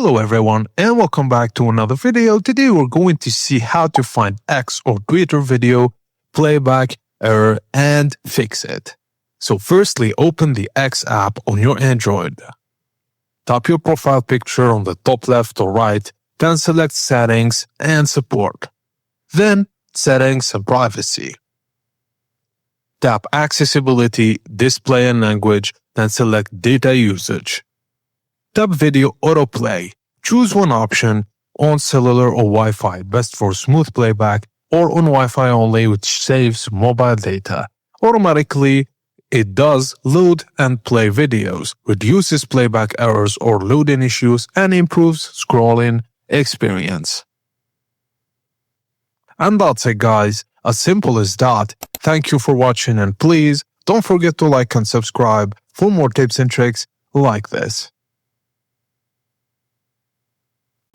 Hello everyone and welcome back to another video. Today we're going to see how to find X or Twitter video playback error and fix it. So firstly, open the X app on your Android. Tap your profile picture on the top left or right, then select Settings and Support. Then Settings and Privacy. Tap Accessibility, Display and Language, then select Data Usage. Tap Video Autoplay. Choose one option, on cellular or Wi-Fi, best for smooth playback, or on Wi-Fi only, which saves mobile data. Automatically, it does load and play videos, reduces playback errors or loading issues, and improves scrolling experience. And that's it, guys. As simple as that. Thank you for watching, and please don't forget to like and subscribe for more tips and tricks like this.